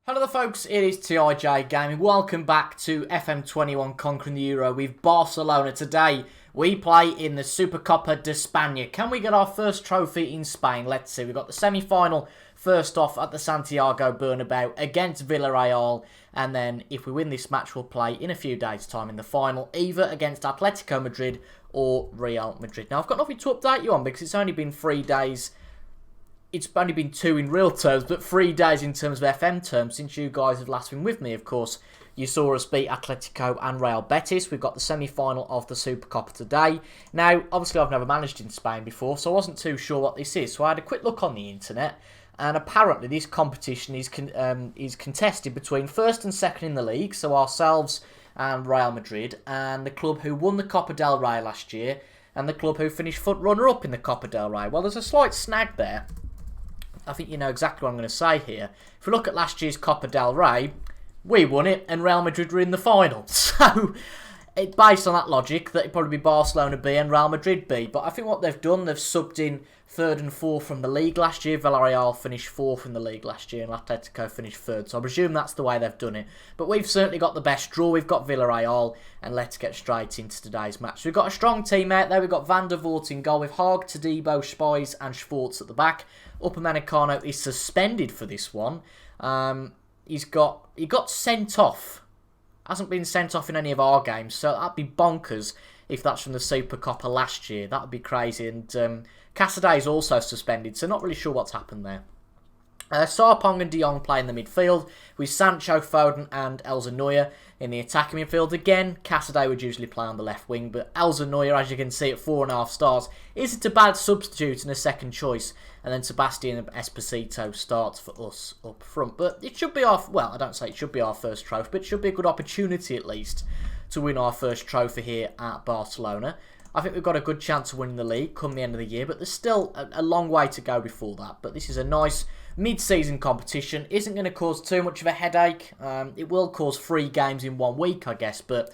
Hello there folks, it is TIJ Gaming. Welcome back to FM21 Conquering the Euro with Barcelona. Today we play in the Supercopa de España. Can we get our first trophy in Spain? Let's see. We've got the semi-final first off at the Santiago Bernabeu against Villarreal. And then if we win this match, we'll play in a few days' time in the final, either against Atletico Madrid or Real Madrid. Now, I've got nothing to update you on because it's only been 3 days. It's only been 2 in real terms, but 3 days in terms of FM terms since you guys have last been with me. Of course, you saw us beat Atletico and Real Betis. We've got the semi-final of the Supercopa today. Now, obviously, I've never managed in Spain before, so I wasn't too sure what this is. So I had a quick look on the internet, and apparently this competition is contested between first and second in the league, so ourselves and Real Madrid, and the club who won the Copa del Rey last year, and the club who finished runner-up in the Copa del Rey. Well, there's a slight snag there. I think you know exactly what I'm going to say here. If we look at last year's Copa del Rey, we won it and Real Madrid were in the final. So, it's based on that logic that it'd probably be Barcelona B and Real Madrid B. But I think what they've done, they've subbed in 3rd and 4th from the league last year. Villarreal finished 4th in the league last year and Atletico finished 3rd. So I presume that's the way they've done it. But we've certainly got the best draw. We've got Villarreal. And let's get straight into today's match. So we've got a strong team out there. We've got Van der Voort in goal with Haag, Todibo, Spies and Schwartz at the back. Upamecano is suspended for this one. He got sent off. Hasn't been sent off in any of our games. So that'd be bonkers if that's from the Supercopa last year. That would be crazy. And Casadei is also suspended. So not really sure what's happened there. Sarpong and De Jong play in the midfield with Sancho, Foden and Elza Neuer in the attacking midfield. Again, Casadei would usually play on the left wing, but Elza Neuer, as you can see at 4.5 stars, isn't a bad substitute and a second choice. And then Sebastian Esposito starts for us up front. But it should be well, I don't say it should be our first trophy, but it should be a good opportunity at least to win our first trophy here at Barcelona. I think we've got a good chance of winning the league come the end of the year, but there's still a long way to go before that. But this is a nice mid-season competition. Isn't going to cause too much of a headache. It will cause 3 games in 1 week, I guess, but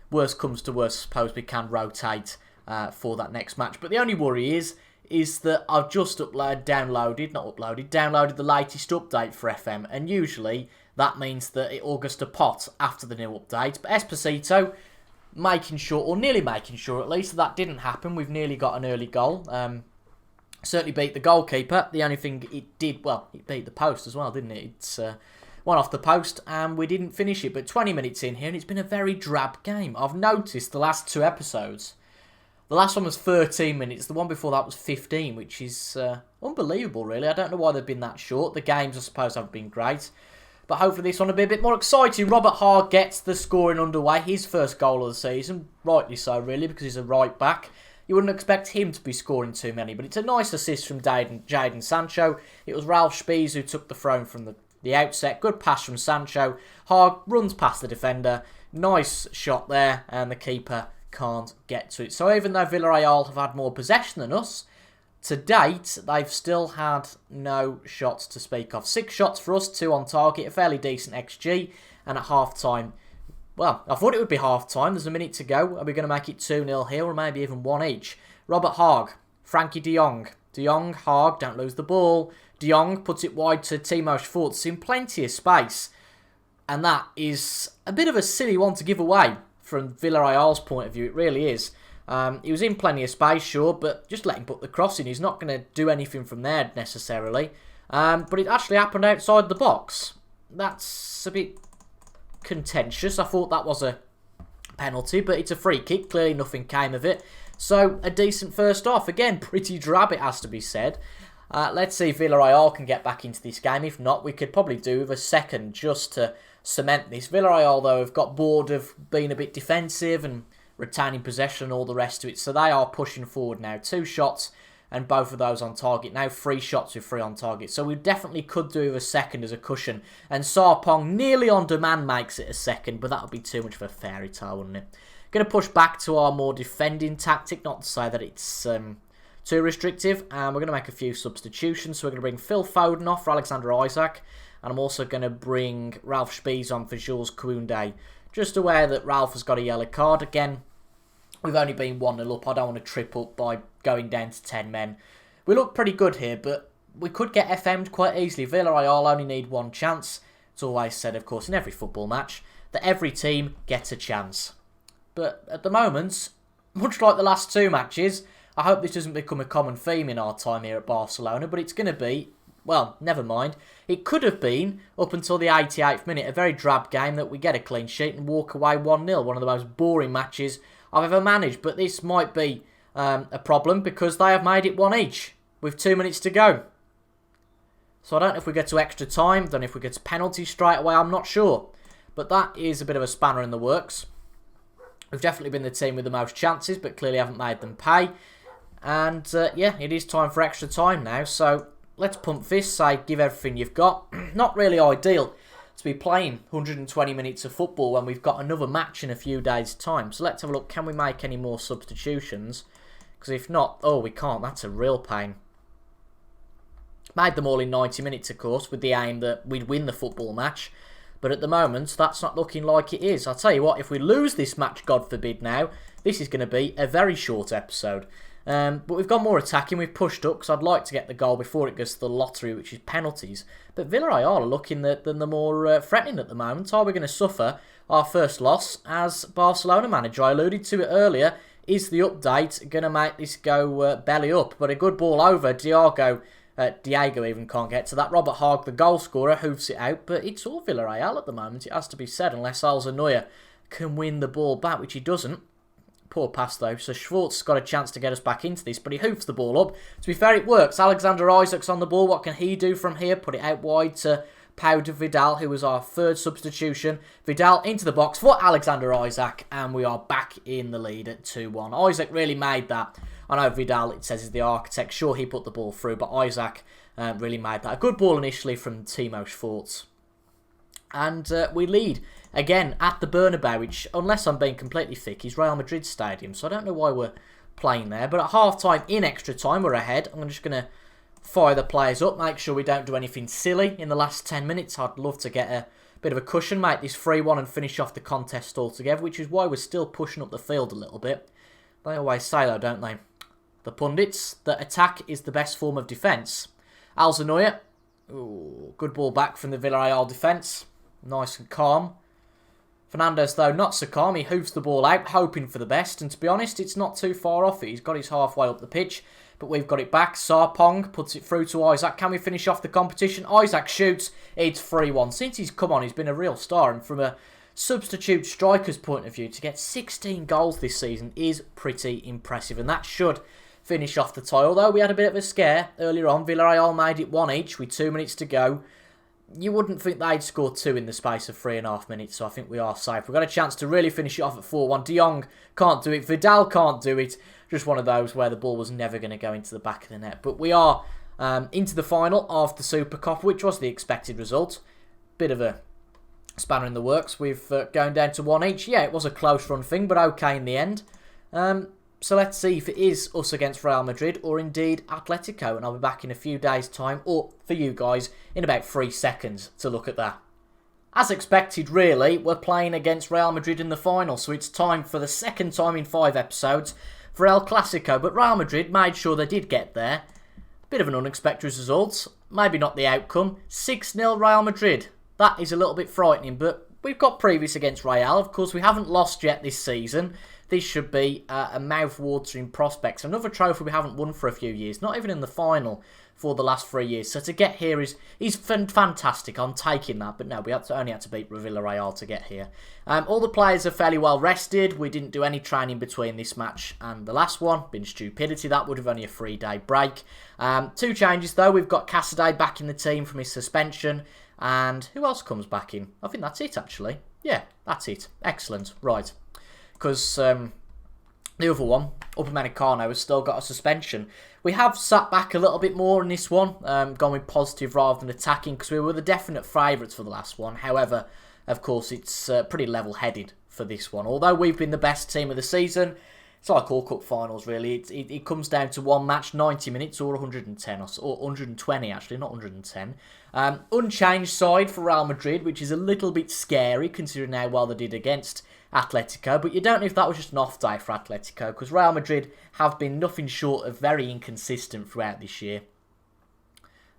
worst comes to worst, I suppose we can rotate for that next match. But the only worry is that I've just downloaded the latest update for FM, and usually that means that it all goes to pot after the new update. But Esposito making sure, or nearly making sure at least, that didn't happen. We've nearly got an early goal. Certainly beat the goalkeeper. The only thing it did, well, it beat the post as well, didn't it? It's went off the post and we didn't finish it. But 20 minutes in here and it's been a very drab game. I've noticed the last 2 episodes. The last one was 13 minutes. The one before that was 15, which is unbelievable, really. I don't know why they've been that short. The games, I suppose, have been great. But hopefully this one will be a bit more exciting. Robert Haag gets the scoring underway. His first goal of the season. Rightly so, really, because he's a right back. You wouldn't expect him to be scoring too many. But it's a nice assist from Jadon Sancho. It was Ralph Spies who took the throne from the outset. Good pass from Sancho. Haag runs past the defender. Nice shot there. And the keeper can't get to it. So even though Villarreal have had more possession than us, to date, they've still had no shots to speak of. 6 shots for us, 2 on target, a fairly decent XG. And at half-time, well, I thought it would be half-time. There's a minute to go. Are we going to make it 2-0 here or maybe even 1 each? Robert Haag, Frankie De Jong. De Jong, Haag, don't lose the ball. De Jong puts it wide to Timo Schwartz in plenty of space. And that is a bit of a silly one to give away from Villarreal's point of view. It really is. He was in plenty of space, sure, but just let him put the cross in. He's not going to do anything from there necessarily. But it actually happened outside the box. That's a bit contentious. I thought that was a penalty, but it's a free kick. Clearly nothing came of it. So a decent first half. Again, pretty drab, it has to be said. Let's see if Villarreal can get back into this game. If not, we could probably do with a second just to cement this. Villarreal, though, have got bored of being a bit defensive and retaining possession and all the rest of it. So they are pushing forward now. 2 shots and both of those on target. Now 3 shots with 3 on target. So we definitely could do with a second as a cushion. And Sarpong nearly on demand makes it a second, but that would be too much of a fairy tale, wouldn't it? Going to push back to our more defending tactic. Not to say that it's too restrictive. And we're going to make a few substitutions. So we're going to bring Phil Foden off for Alexander Isak. And I'm also going to bring Ralph Spies on for Jules Koundé. Just aware that Ralph has got a yellow card. Again, we've only been 1-0 up. I don't want to trip up by going down to 10 men. We look pretty good here, but we could get FM'd quite easily. Villarreal only need 1 chance. It's always said, of course, in every football match, that every team gets a chance. But at the moment, much like the last 2 matches, I hope this doesn't become a common theme in our time here at Barcelona, but it's going to be, well, never mind. It could have been, up until the 88th minute, a very drab game that we get a clean sheet and walk away 1-0. One of the most boring matches I've ever managed. But this might be a problem because they have made it 1 each with 2 minutes to go. So I don't know if we get to extra time, don't know if we get to penalties straight away, I'm not sure. But that is a bit of a spanner in the works. We've definitely been the team with the most chances, but clearly haven't made them pay. And yeah, it is time for extra time now. So let's pump this, say give everything you've got. Not really ideal to be playing 120 minutes of football when we've got another match in a few days' time. So let's have a look, can we make any more substitutions? Because if not, oh, we can't, that's a real pain. Made them all in 90 minutes, of course, with the aim that we'd win the football match. But at the moment, that's not looking like it is. I'll tell you what, if we lose this match, God forbid now, this is going to be a very short episode. But we've got more attacking, we've pushed up, because I'd like to get the goal before it goes to the lottery, which is penalties. But Villarreal are looking the more threatening at the moment. Are we going to suffer our first loss as Barcelona manager? I alluded to it earlier. Is the update going to make this go belly up? But a good ball over, Diego even can't get to that. Robert Haag, the goal scorer, hoofs it out. But it's all Villarreal at the moment, it has to be said, unless Alzanoya can win the ball back, which he doesn't. Poor pass though, so Schwartz got a chance to get us back into this, but he hoofs the ball up. To be fair, it works. Alexander Isak's on the ball. What can he do from here? Put it out wide to Pau de Vidal, who was our 3rd substitution. Vidal into the box for Alexander Isak, and we are back in the lead at 2-1. Isak really made that. I know Vidal, it says, is the architect. Sure, he put the ball through, but Isak really made that. A good ball initially from Timo Schwartz. And we lead again at the Bernabeu, which, unless I'm being completely thick, is Real Madrid stadium. So I don't know why we're playing there. But at half-time, in extra time, we're ahead. I'm just going to fire the players up, make sure we don't do anything silly in the last 10 minutes. I'd love to get a bit of a cushion, make this 3-1 and finish off the contest altogether, which is why we're still pushing up the field a little bit. They always say, though, don't they, the pundits, that attack is the best form of defence. Alzanoya, good ball back from the Villarreal defence. Nice and calm. Fernandes, though, not so calm. He hoofs the ball out, hoping for the best. And to be honest, it's not too far off it. He's got his halfway up the pitch, but we've got it back. Sarpong puts it through to Isak. Can we finish off the competition? Isak shoots. It's 3-1. Since he's come on, he's been a real star. And from a substitute striker's point of view, to get 16 goals this season is pretty impressive. And that should finish off the tie. Although we had a bit of a scare earlier on. Villarreal made it 1 each with 2 minutes to go. You wouldn't think they'd score 2 in the space of 3.5 minutes, so I think we are safe. We've got a chance to really finish it off at 4-1. De Jong can't do it. Vidal can't do it. Just one of those where the ball was never going to go into the back of the net. But we are into the final of the Supercopa, which was the expected result. Bit of a spanner in the works. We've going down to 1 each. Yeah, it was a close run thing, but okay in the end. So let's see if it is us against Real Madrid or indeed Atletico. And I'll be back in a few days' time, or for you guys, in about 3 seconds to look at that. As expected, really, we're playing against Real Madrid in the final. So it's time for the second time in 5 episodes for El Clasico. But Real Madrid made sure they did get there. Bit of an unexpected result. Maybe not the outcome. 6-0 Real Madrid. That is a little bit frightening, but we've got previous against Real. Of course, we haven't lost yet this season. This should be a mouth-watering prospect. Another trophy we haven't won for a few years. Not even in the final for the last 3 years. So to get here is fantastic. I'm taking that. But no, we only had to beat Villarreal to get here. All the players are fairly well rested. We didn't do any training between this match and the last one. Been stupidity. That would have only a 3-day break. 2 changes though. We've got Casadei back in the team from his suspension. And who else comes back in? I think that's it actually. Yeah, that's it. Excellent. Right. Because the other one, Upamecano, has still got a suspension. We have sat back a little bit more in this one, gone with positive rather than attacking, because we were the definite favourites for the last one. However, of course, it's pretty level-headed for this one. Although we've been the best team of the season, it's like all cup finals, really. It comes down to one match, 90 minutes, or 110, or 120, actually, not 110. Unchanged side for Real Madrid, which is a little bit scary, considering how well they did against Atletico, but you don't know if that was just an off day for Atletico, because Real Madrid have been nothing short of very inconsistent throughout this year.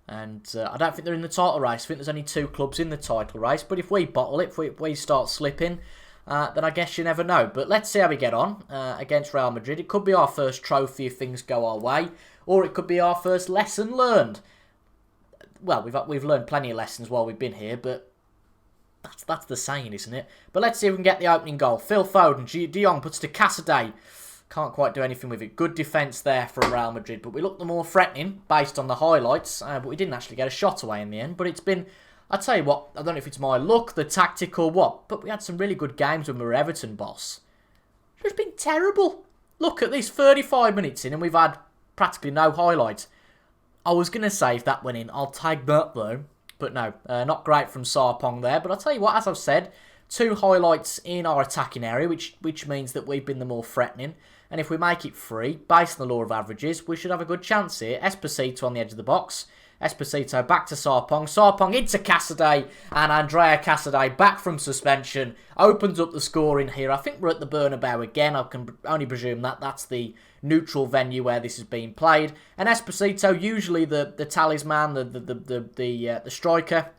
And I don't think they're in the title race. I think there's only 2 clubs in the title race. But if we bottle it, if we start slipping, then I guess you never know. But let's see how we get on against Real Madrid. It could be our first trophy if things go our way. Or it could be our first lesson learned. Well, we've learned plenty of lessons while we've been here, but that's the saying, isn't it? But let's see if we can get the opening goal. Phil Foden, De Jong puts to Casadei. Can't quite do anything with it. Good defence there from Real Madrid, but we looked the more threatening based on the highlights, but we didn't actually get a shot away in the end. But it's been, I tell you what, I don't know if it's my luck, the tactic or what, but we had some really good games when we were Everton, boss. It's been terrible. Look at this, 35 minutes in and we've had practically no highlights. I was going to say if that went in, I'll take that though. But no, not great from Sarpong there. But I'll tell you what, as I've said, 2 highlights in our attacking area, which means that we've been the more threatening. And if we make it 3, based on the law of averages, we should have a good chance here. Esposito on the edge of the box. Esposito back to Sarpong. Sarpong into Casadei. And Andrea Casadei back from suspension. Opens up the scoring here. I think we're at the Bernabeu again. I can only presume that that's the neutral venue where this is being played. And Esposito, usually the talisman, the striker,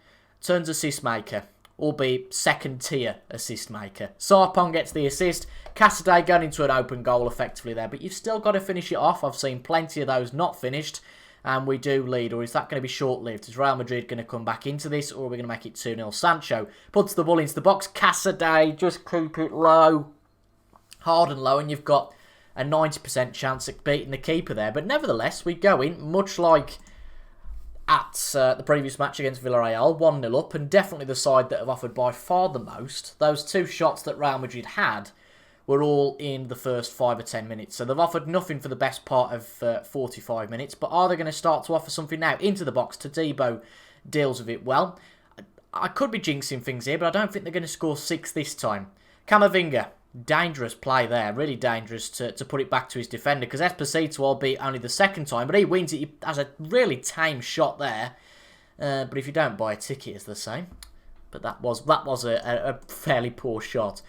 turns assist maker. Albeit second tier assist maker. Sarpong gets the assist. Casadei going into an open goal effectively there. But you've still got to finish it off. I've seen plenty of those not finished. And we do lead. Or is that going to be short-lived? Is Real Madrid going to come back into this? Or are we going to make it 2-0? Sancho puts the ball into the box. Casadei, just keep it low. Hard and low. And you've got a 90% chance of beating the keeper there. But nevertheless, we go in much like at the previous match against Villarreal, 1-0 up, and definitely the side that have offered by far the most. Those 2 shots that Real Madrid had were all in the first 5 or 10 minutes. So they've offered nothing for the best part of 45 minutes. But are they going to start to offer something now? Into the box, Todibo deals with it well. I could be jinxing things here, but I don't think they're going to score 6 this time. Camavinga, dangerous play there. Really dangerous to put it back to his defender. Because Esposito, albeit only the second time, but he wins it. He has a really tame shot there. But if you don't buy a ticket, it's the same. But that was a fairly poor shot.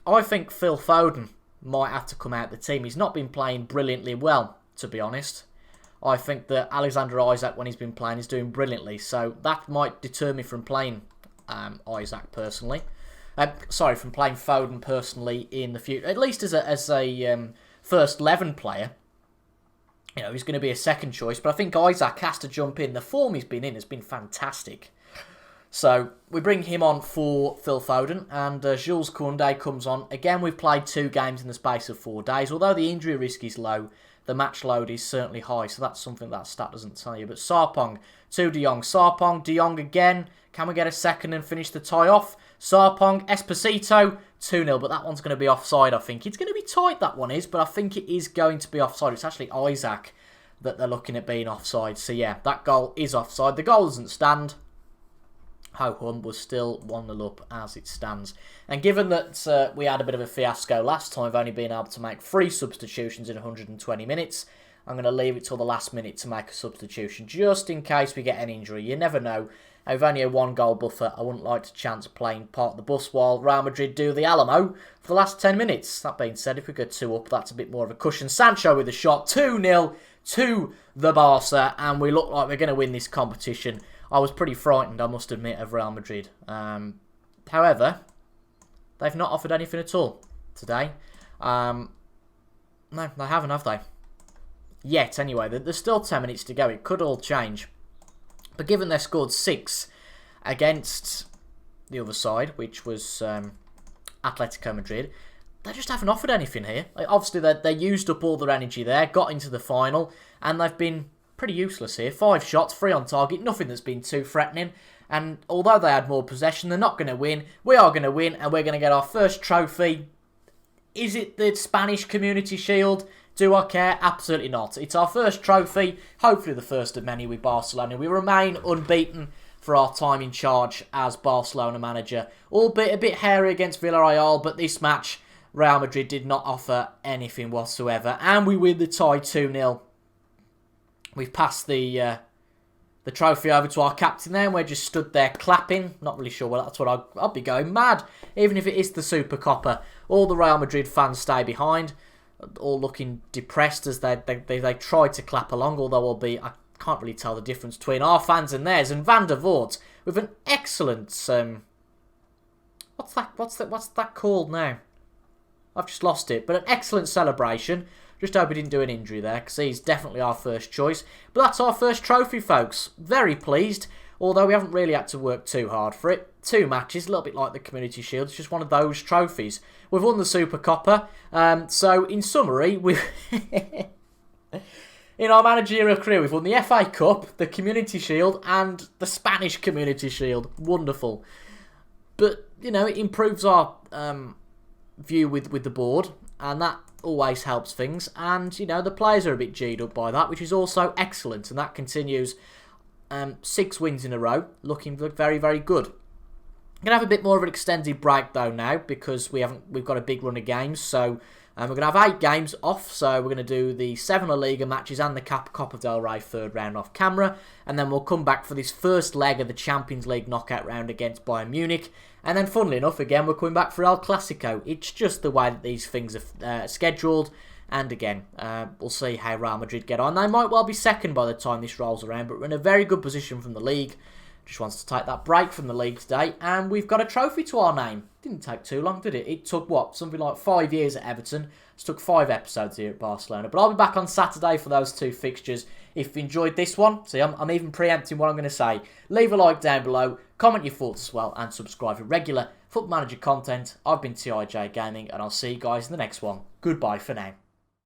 I think Phil Foden might have to come out the team. He's not been playing brilliantly well, to be honest. I think that Alexander Isak, when he's been playing, is doing brilliantly. So that might deter me from playing Isak personally. From playing Foden personally in the future. At least as a first 11 player. You know, he's going to be a second choice. But I think Isak has to jump in. The form he's been in has been fantastic. So we bring him on for Phil Foden, and Jules Koundé comes on. Again, we've played 2 games in the space of 4 days. Although the injury risk is low, the match load is certainly high, so that's something that stat doesn't tell you. But Sarpong to De Jong. Sarpong, De Jong again. Can we get a second and finish the tie off? Sarpong, Esposito, 2-0, but that one's going to be offside, I think. It's going to be tight, that one is, but I think it is going to be offside. It's actually Isak that they're looking at being offside. So yeah, that goal is offside. The goal doesn't stand. Ho-hum was still 1-0 up as it stands. And given that we had a bit of a fiasco last time of only being able to make 3 substitutions in 120 minutes, I'm going to leave it till the last minute to make a substitution, just in case we get an injury. You never know. With only a 1-goal buffer, I wouldn't like to chance playing part of the bus while Real Madrid do the Alamo for the last 10 minutes. That being said, if we go 2 up, that's a bit more of a cushion. Sancho with a shot, 2-0 to the Barca, and we look like we're going to win this competition. I was pretty frightened, I must admit, of Real Madrid. However, they've not offered anything at all today. No, they haven't, have they? Yet, anyway. There's still 10 minutes to go. It could all change. But given they scored 6 against the other side, which was Atletico Madrid, they just haven't offered anything here. Like, obviously, they used up all their energy there, got into the final, and they've been pretty useless here. 5 shots, 3 on target, nothing that's been too threatening. And although they had more possession, they're not going to win. We are going to win, and we're going to get our first trophy. Is it the Spanish Community Shield? Do I care? Absolutely not. It's our first trophy, hopefully the first of many with Barcelona. We remain unbeaten for our time in charge as Barcelona manager. Albeit a bit hairy against Villarreal, but this match, Real Madrid did not offer anything whatsoever. And we win the tie 2-0. We've passed the trophy over to our captain there, and we're just stood there clapping. Not really sure that's what I'd be going mad. Even if it is the Supercopa, all the Real Madrid fans stay behind, all looking depressed as they try to clap along, although I can't really tell the difference between our fans and theirs. And Van der Voort with an excellent what's that called now? I've just lost it. But an excellent celebration. Just hope he didn't do an injury there, because he's definitely our first choice. But that's our first trophy, folks. Very pleased, although we haven't really had to work too hard for it. 2 matches, a little bit like the Community Shield. It's just one of those trophies. We've won the Supercopa. So, in summary, in our managerial career, we've won the FA Cup, the Community Shield, and the Spanish Community Shield. Wonderful. But, you know, it improves our view with the board, and that always helps things. And, you know, the players are a bit G'd up by that, which is also excellent. And that continues 6 wins in a row, looking very, very good. I'm going to have a bit more of an extended break, though, now, because we've got a big run of games. So we're going to have 8 games off. So we're going to do the 7 La Liga matches and the Copa del Rey 3rd round off camera. And then we'll come back for this first leg of the Champions League knockout round against Bayern Munich. And then, funnily enough, again, we're coming back for El Clasico. It's just the way that these things are scheduled. And again, we'll see how Real Madrid get on. They might well be second by the time this rolls around, but we're in a very good position from the league. Just wants to take that break from the league today. And we've got a trophy to our name. Didn't take too long, did it? It took, what, something like 5 years at Everton. It took 5 episodes here at Barcelona. But I'll be back on Saturday for those 2 fixtures. If you enjoyed this one, see, I'm even preempting what I'm going to say. Leave a like down below, comment your thoughts as well, and subscribe for regular Football Manager content. I've been TIJ Gaming, and I'll see you guys in the next one. Goodbye for now.